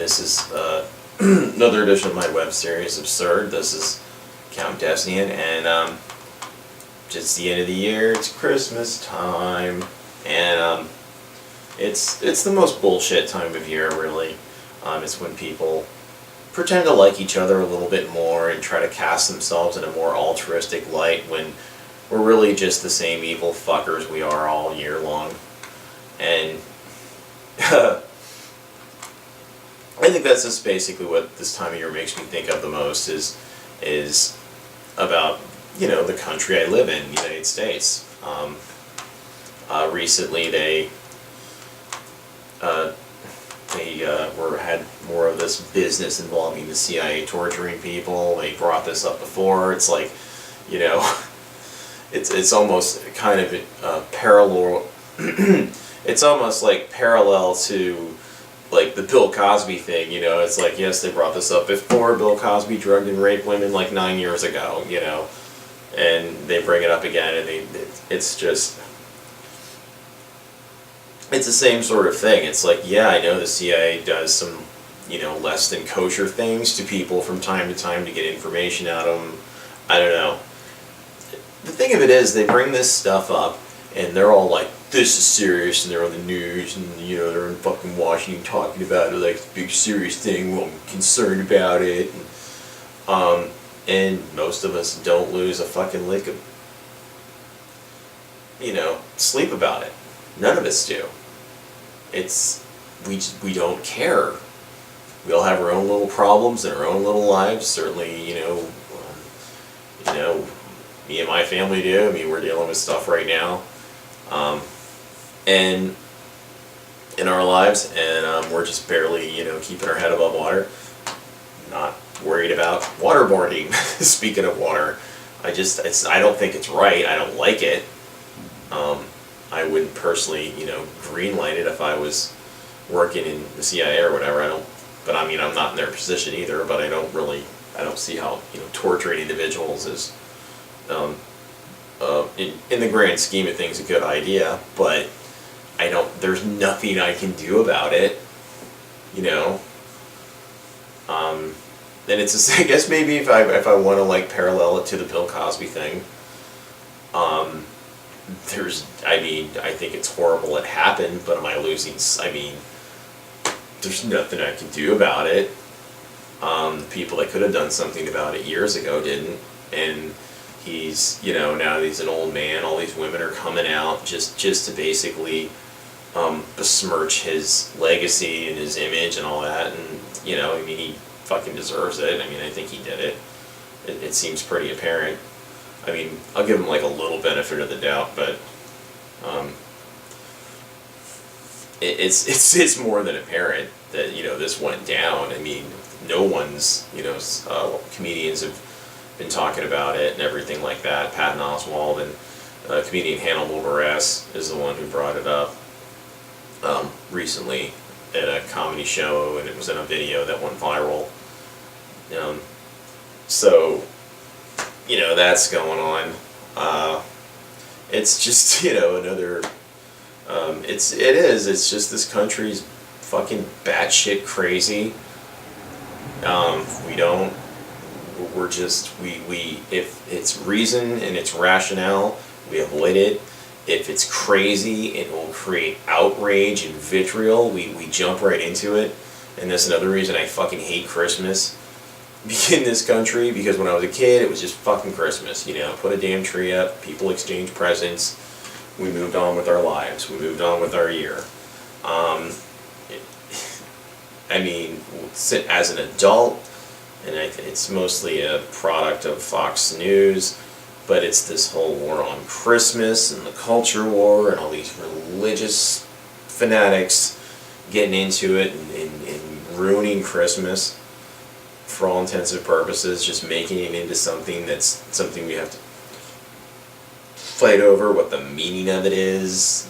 This is another edition of my web series, Absurd. This is Count Desnian, and just the end of the year, it's Christmas time, and it's the most bullshit time of year, really. It's when people pretend to like each other a little bit more and try to cast themselves in a more altruistic light when we're really just the same evil fuckers we are all year long. And I think that's just basically what this time of year makes me think of the most is about, you know, the country I live in, the United States. Recently they had more of this business involving the CIA torturing people. They brought this up before. It's like, you know, it's almost kind of parallel. It's almost like parallel to like the Bill Cosby thing. You know, it's like, yes, they brought this up before. Bill Cosby drugged and raped women like 9 years ago. You know, and they bring it up again, and it's just. It's the same sort of thing. It's like, yeah, I know the CIA does some, you know, less than kosher things to people from time to time to get information out of them. I don't know. The thing of it is, they bring this stuff up, and they're all like, this is serious, and they're on the news, and, you know, they're in fucking Washington talking about it like it's a big serious thing, well, I'm concerned about it. And most of us don't lose a fucking lick of, you know, sleep about it. None of us do. We don't care. We all have our own little problems in our own little lives. Certainly, you know, me and my family do. I mean, we're dealing with stuff right now, and in our lives, and we're just barely, you know, keeping our head above water. Not worried about waterboarding. Speaking of water, I don't think it's right. I don't like it. I wouldn't personally, you know, greenlight it if I was working in the CIA or whatever. But I mean, I'm not in their position either, but I don't see how, you know, torturing individuals is, in the grand scheme of things, a good idea, but there's nothing I can do about it, you know. And it's just, I guess maybe if I want to like parallel it to the Bill Cosby thing, I think it's horrible it happened, but am I losing? I mean, there's nothing I can do about it. The people that could have done something about it years ago didn't, and he's, you know, now he's an old man, all these women are coming out just to basically besmirch his legacy and his image and all that, and, you know, I mean, he fucking deserves it. I mean, I think he did it. It seems pretty apparent. I mean, I'll give him like a little benefit of the doubt, but it's more than apparent that, you know, this went down. I mean, no one's, you know, comedians have been talking about it and everything like that. Patton Oswalt and comedian Hannibal Buress is the one who brought it up recently at a comedy show, and it was in a video that went viral. So, you know, that's going on. It's just, you know, another, it's just this country's fucking batshit crazy. If it's reason and it's rationale, we avoid it. If it's crazy and it will create outrage and vitriol, we jump right into it. And that's another reason I fucking hate Christmas in this country, because when I was a kid, it was just fucking Christmas, you know, put a damn tree up, people exchange presents, we moved on with our lives, we moved on with our year. I mean, as an adult, and it's mostly a product of Fox News, but it's this whole war on Christmas and the culture war and all these religious fanatics getting into it and ruining Christmas for all intents and purposes, just making it into something that's something we have to fight over what the meaning of it is.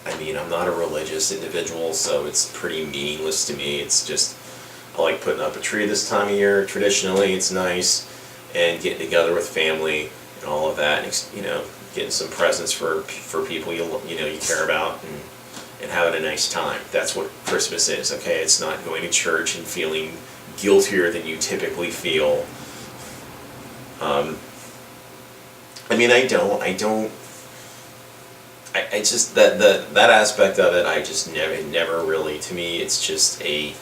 I mean, I'm not a religious individual, so it's pretty meaningless to me. It's just, I like putting up a tree this time of year. Traditionally, it's nice, and getting together with family and all of that, and, you know, getting some presents for people you know you care about, and having a nice time. That's what Christmas is, okay? It's not going to church and feeling guiltier than you typically feel. I just, that aspect of it, I just never really, to me, it's just a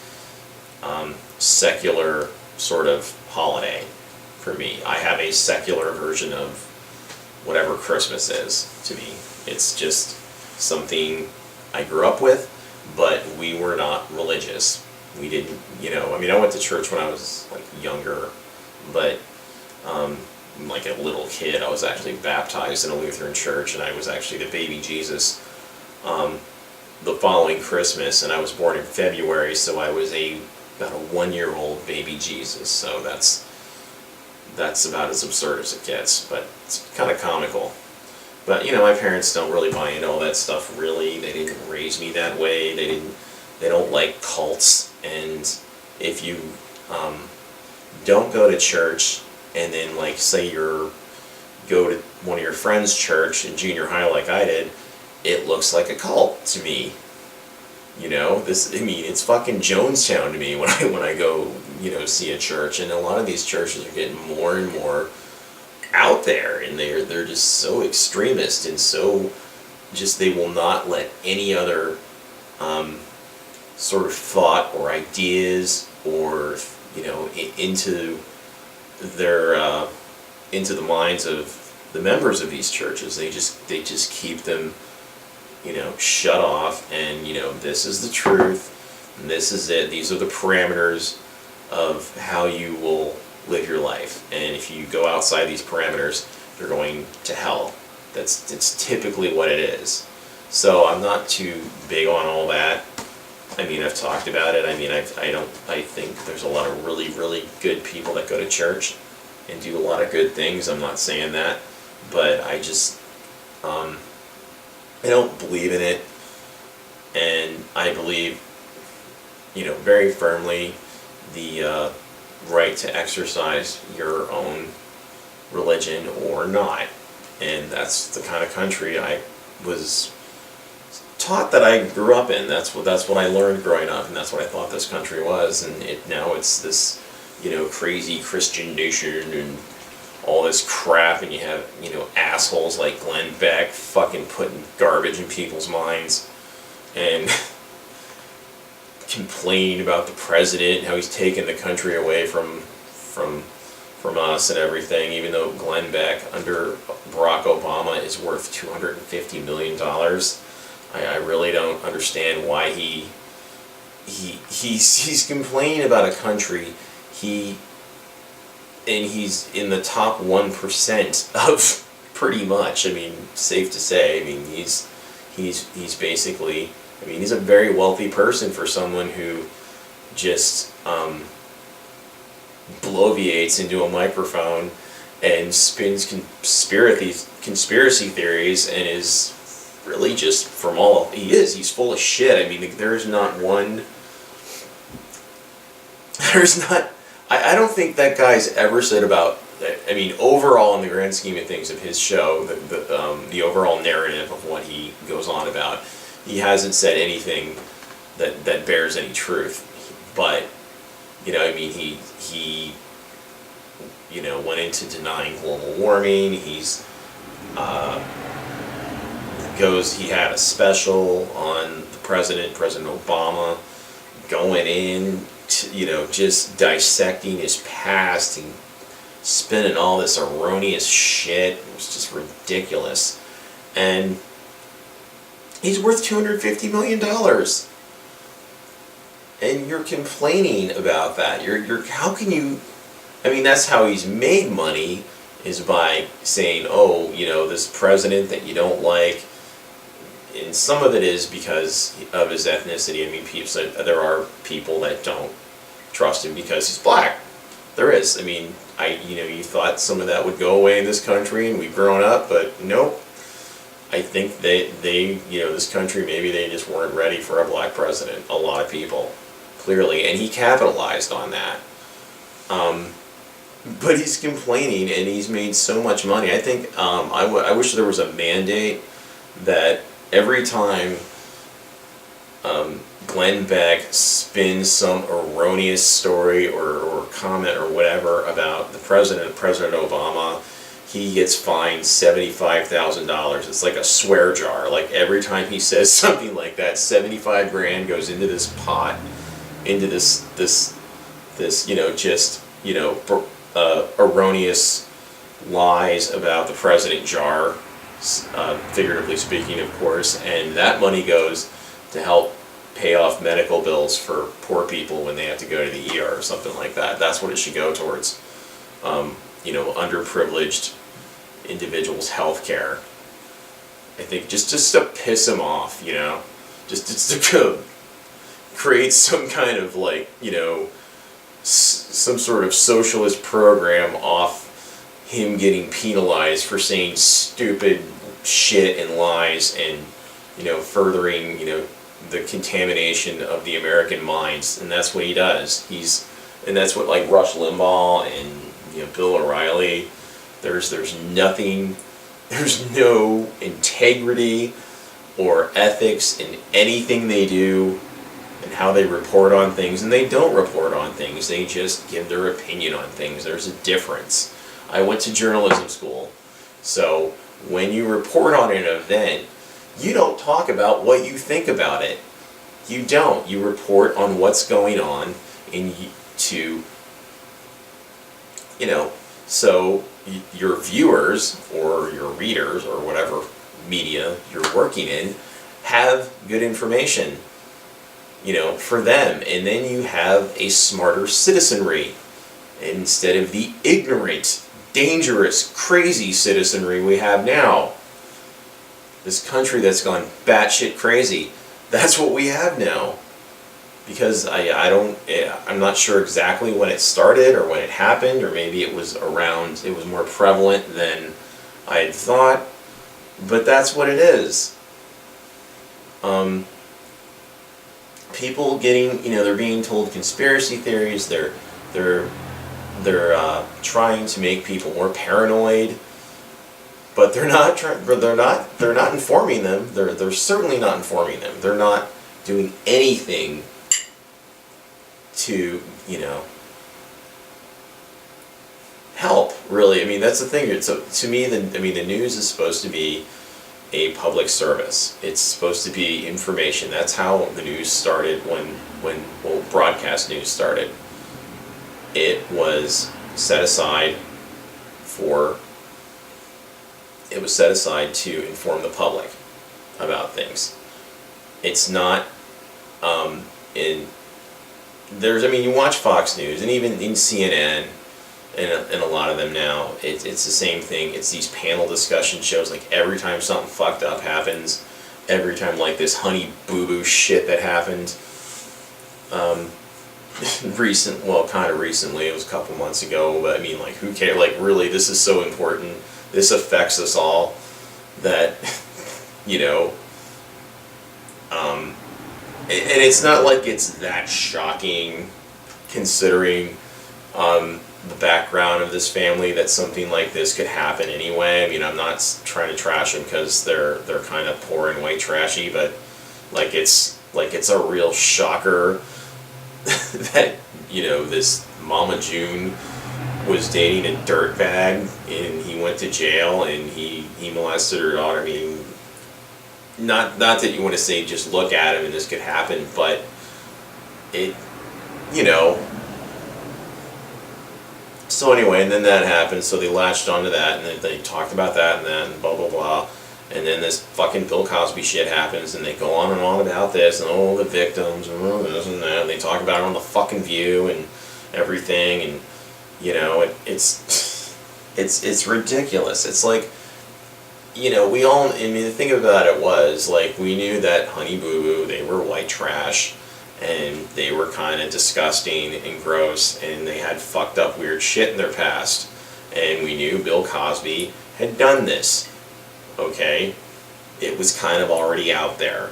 secular sort of holiday for me. I have a secular version of whatever Christmas is to me. It's just something I grew up with, but we were not religious. We didn't, I went to church when I was like younger, but like a little kid, I was actually baptized in a Lutheran church, and I was actually the baby Jesus the following Christmas, and I was born in February, so I was about a 1-year-old baby Jesus. So that's about as absurd as it gets, but it's kind of comical. But my parents don't really buy into all that stuff. Really, they didn't raise me that way. They don't like cults, and if you don't go to church, and then, like, say go to one of your friends' church in junior high like I did, it looks like a cult to me. It's fucking Jonestown to me when I go, see a church. And a lot of these churches are getting more and more out there, and they're just so extremist, and so just, they will not let any other sort of thought or ideas or, into the minds of the members of these churches. They just keep them, shut off, and this is the truth, and this is it. These are the parameters of how you will live your life, and if you go outside these parameters, you're going to hell. It's typically what it is. So I'm not too big on all that. I've talked about it. I think there's a lot of really, really good people that go to church and do a lot of good things. I'm not saying that, but I just, I don't believe in it, and I believe, very firmly the right to exercise your own religion or not, and that's the kind of country I was taught that I grew up in. That's what I learned growing up, and that's what I thought this country was. And now it's this, crazy Christian nation and all this crap, and you have, assholes like Glenn Beck fucking putting garbage in people's minds and complaining about the president and how he's taking the country away from us and everything, even though Glenn Beck under Barack Obama is worth $250 million. I really don't understand why he's complaining about a country he's in the top 1% of, pretty much. Safe to say. He's basically, he's a very wealthy person for someone who just bloviates into a microphone and spins conspiracy theories, and is really just, he's full of shit. There's not one, I don't think that guy's ever said about, overall in the grand scheme of things of his show, the overall narrative of what he goes on about, he hasn't said anything that bears any truth. But, he went into denying global warming. He had a special on the President Obama, going in to, just dissecting his past and spinning all this erroneous shit. It was just ridiculous. And he's worth $250 million. And you're complaining about that. How can you, that's how he's made money, is by saying, oh, this president that you don't like. And some of it is because of his ethnicity. There are people that don't trust him because he's black. There is. You thought some of that would go away in this country, and we've grown up, but nope. I think they this country, maybe they just weren't ready for a black president. A lot of people, clearly, and he capitalized on that. But he's complaining, and he's made so much money. I think I wish there was a mandate that every time Glenn Beck spins some erroneous story or comment or whatever about the President Obama. He gets fined $75,000. It's like a swear jar. Like every time he says something like that, 75 grand goes into this pot, into this erroneous lies about the president jar, figuratively speaking, of course, and that money goes to help pay off medical bills for poor people when they have to go to the ER or something like that. That's what it should go towards. Underprivileged individuals' health care. I think just to piss them off, just to create some kind of some sort of socialist program off him getting penalized for saying stupid shit and lies and furthering the contamination of the American minds, and that's what he does. And that's what Rush Limbaugh and Bill O'Reilly. There's no integrity or ethics in anything they do and how they report on things, and they don't report on things. They just give their opinion on things. There's a difference. I went to journalism school, so when you report on an event, you don't talk about what you think about it. You don't. You report on what's going on, and so your viewers or your readers or whatever media you're working in have good information, for them, and then you have a smarter citizenry instead of the ignorant, dangerous, crazy citizenry we have now. This country that's gone batshit crazy. That's what we have now. Because I'm not sure exactly when it started or when it happened, or maybe it was more prevalent than I had thought, but that's what it is. People getting, they're being told conspiracy theories, they're trying to make people more paranoid, but they're not informing them. They're certainly not informing them. They're not doing anything to, help, really. I mean, that's the thing. So to me, the news is supposed to be a public service. It's supposed to be information. That's how the news started when broadcast news started. It was set aside to inform the public about things. It's not you watch Fox News and even in CNN and a lot of them now, it's the same thing. It's these panel discussion shows. Every time something fucked up happens, every time this Honey Boo Boo shit that happened, kind of recently, it was a couple months ago, but who cares? Really, this is so important. This affects us all that, and it's not it's that shocking considering the background of this family that something like this could happen anyway. I'm not trying to trash them because they're kind of poor and white trashy, but it's a real shocker that this Mama June was dating a dirtbag and he went to jail and he molested her daughter. Not that you want to say just look at him and this could happen, but it, So anyway, and then that happened, so they latched onto that, and then they talked about that, and then blah, blah, blah. And then this fucking Bill Cosby shit happens, and they go on and on about this, and the victims, and this and that, and they talk about it on the fucking View and everything, and, it's ridiculous. It's we all, the thing about it was, we knew that Honey Boo Boo, they were white trash, and they were kind of disgusting and gross, and they had fucked up weird shit in their past, and we knew Bill Cosby had done this, okay? It was kind of already out there.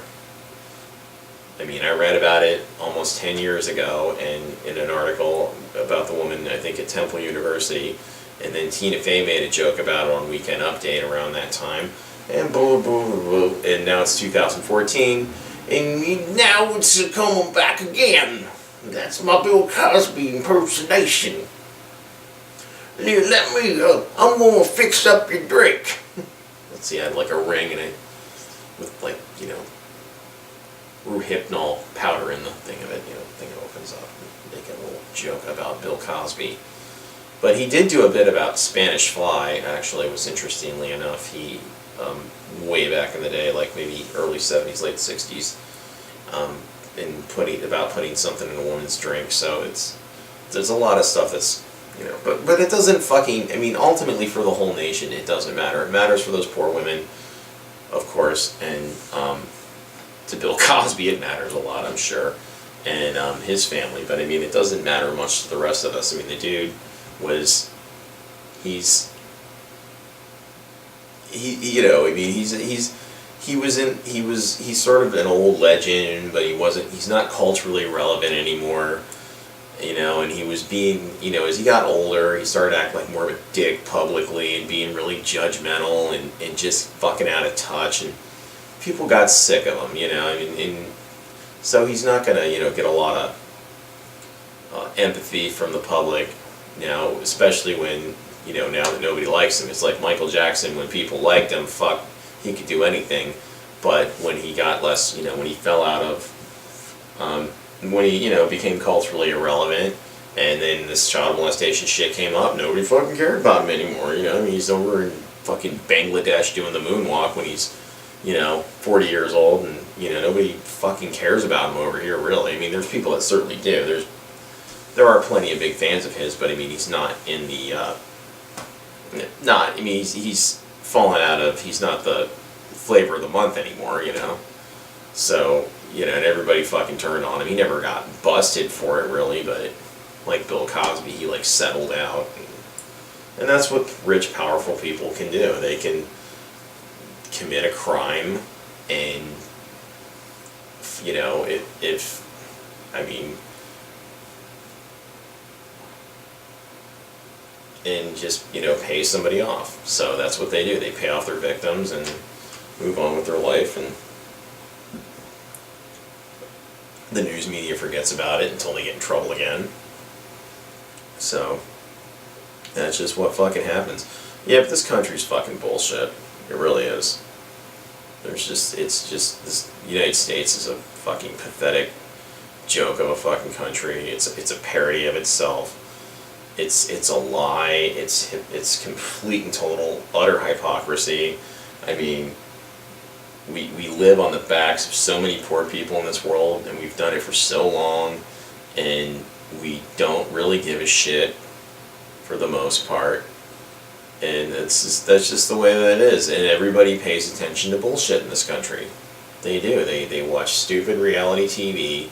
I read about it almost 10 years ago, and in an article about the woman, I think at Temple University, and then Tina Fey made a joke about it on Weekend Update around that time, and boo, boo, boo, boo, and now it's 2014, And now it's coming back again. That's my Bill Cosby impersonation. Let me, I'm gonna fix up your drink. Let's see, I had like a ring in it with like, Rohypnol powder in the thing of it, thing it opens up and make a little joke about Bill Cosby. But he did do a bit about Spanish Fly, actually. It was interestingly enough, he, way back in the day, like maybe early 70s, late 60s, about putting something in a woman's drink. So there's a lot of stuff that's, but it doesn't ultimately for the whole nation, it doesn't matter. It matters for those poor women, of course, and to Bill Cosby it matters a lot, I'm sure, and his family, but it doesn't matter much to the rest of us. The dude was, he's sort of an old legend, but he's not culturally relevant anymore. And he was being, as he got older, he started acting like more of a dick publicly and being really judgmental and just fucking out of touch, and people got sick of him, and so he's not gonna, get a lot of empathy from the public now, especially when, now that nobody likes him. It's like Michael Jackson, when people liked him, he could do anything, but when he got less, when he fell out of, when he, became culturally irrelevant, and then this child molestation shit came up, nobody fucking cared about him anymore, he's over in fucking Bangladesh doing the moonwalk when he's, 40 years old, and, nobody fucking cares about him over here, really. There's people that certainly do. There are plenty of big fans of his, but, he's not in the, he's fallen out of, he's not the flavor of the month anymore, So, and everybody fucking turned on him. He never got busted for it, really, but like Bill Cosby, he like settled out. And that's what rich, powerful people can do. They can commit a crime and, and just, pay somebody off. So that's what they do. They pay off their victims and move on with their life, and the news media forgets about it until they get in trouble again. So that's just what fucking happens. Yeah, but this country's fucking bullshit. It really is. This United States is a fucking pathetic joke of a fucking country. It's a parody of itself. It's a lie. It's complete and total utter hypocrisy. We live on the backs of so many poor people in this world, and we've done it for so long, and we don't really give a shit for the most part. And that's just the way that it is. And everybody pays attention to bullshit in this country. They do. They watch stupid reality TV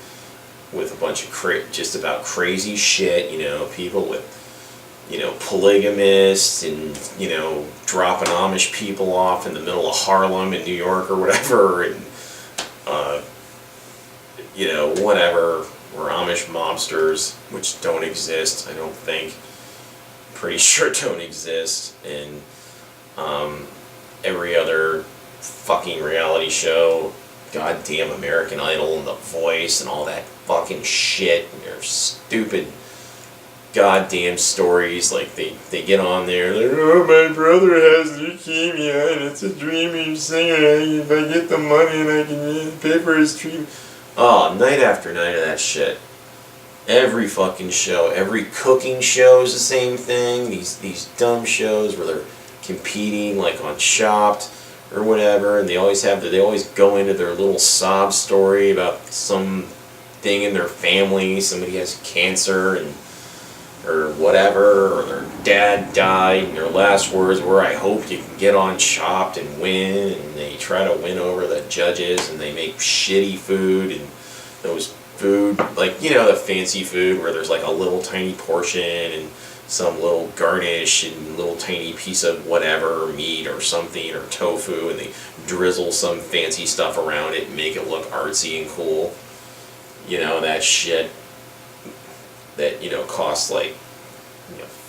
with a bunch of just about crazy shit. People with, polygamists and, dropping Amish people off in the middle of Harlem in New York or whatever, and whatever, or Amish mobsters, which don't exist, I don't think. Pretty sure don't exist, and every other fucking reality show, goddamn American Idol and The Voice and all that fucking shit, and their stupid goddamn stories, like they get on there, they're like, oh, my brother has leukemia and it's a dream he's singing, if I get the money and I can pay for his treatment. Oh, night after night of that shit. Every fucking show, every cooking show is the same thing. These dumb shows where they're competing, like on Chopped or whatever, and they always go into their little sob story about some thing in their family. Somebody has cancer or whatever, or their dad died, and their last words were, "I hope you can get on Chopped and win." And they try to win over the judges, and they make shitty food, and those food, like, the fancy food where there's like a little tiny portion and some little garnish and little tiny piece of whatever, meat or something, or tofu, and they drizzle some fancy stuff around it and make it look artsy and cool. That shit that, costs like,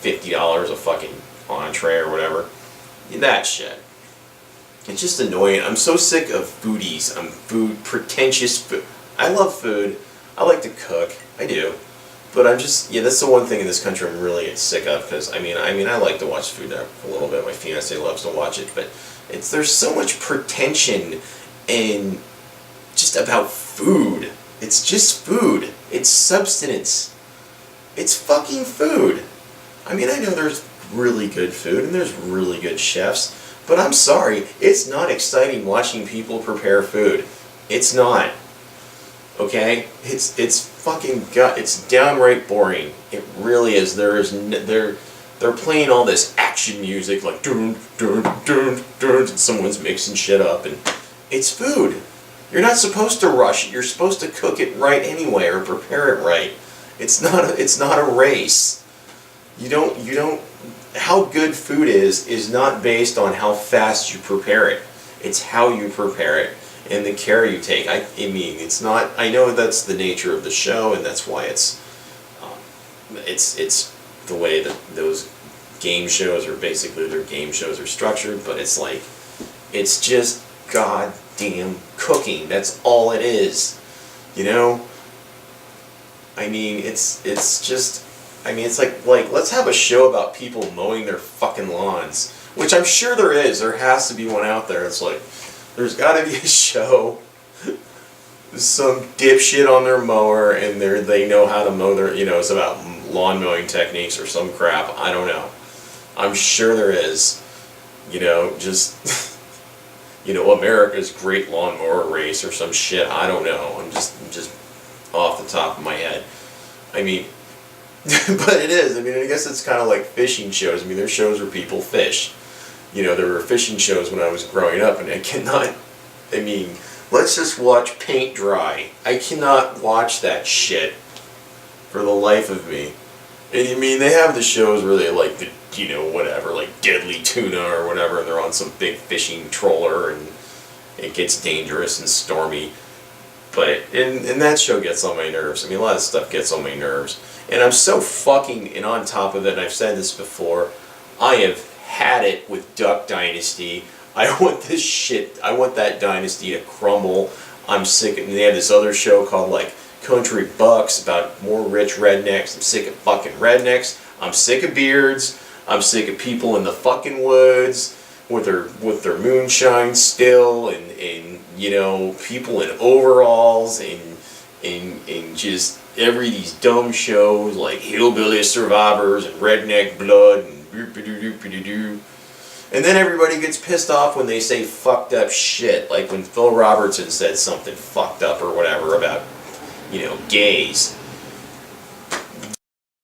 $50 a fucking entree or whatever. That shit. It's just annoying. I'm so sick of foodies. Pretentious food. I love food. I like to cook. I do. But I'm just, yeah, that's the one thing in this country I'm really sick of, because, I like to watch Food Network a little bit. My fiance loves to watch it, but there's so much pretension and just about food. It's just food. It's substance. It's fucking food. I know there's really good food and there's really good chefs, but I'm sorry, it's not exciting watching people prepare food. It's not. Okay? It's fucking it's downright boring. It really is. They're playing all this action music like dun dun dun dun, and someone's mixing shit up, and it's food. You're not supposed to rush it. You're supposed to cook it right anyway or prepare it right. It's not a race. You don't how good food is not based on how fast you prepare it. It's how you prepare it and the care you take. It's not. I know that's the nature of the show, and that's why it's the way that those game shows are basically their game shows are structured. But it's like, it's just goddamn cooking. That's all it is. It's just. It's like let's have a show about people mowing their fucking lawns, which I'm sure there is. There has to be one out there. It's like, there's got to be a show. Some dipshit on their mower, and they know how to mow their. It's about lawn mowing techniques or some crap. I don't know. I'm sure there is. Just America's Great Lawnmower Race or some shit. I don't know. I'm just off the top of my head. But it is. I guess it's kind of like fishing shows. There's shows where people fish. There were fishing shows when I was growing up, and I cannot. Let's just watch paint dry. I cannot watch that shit for the life of me. And they have the shows where they like the, whatever, like deadly tuna or whatever, and they're on some big fishing trawler, and it gets dangerous and stormy. But and that show gets on my nerves. A lot of stuff gets on my nerves. And I'm so and on top of it, and I've said this before, I have had it with Duck Dynasty. I want that dynasty to crumble. I'm sick of, and they have this other show called like Country Bucks about more rich rednecks. I'm sick of fucking rednecks. I'm sick of beards. I'm sick of people in the fucking woods with their moonshine still, and people in overalls, and just these dumb shows like Hillbilly Survivors and Redneck Blood and doop-a-doo-doop-a-doo. And then everybody gets pissed off when they say fucked up shit, like when Phil Robertson said something fucked up or whatever about, gays.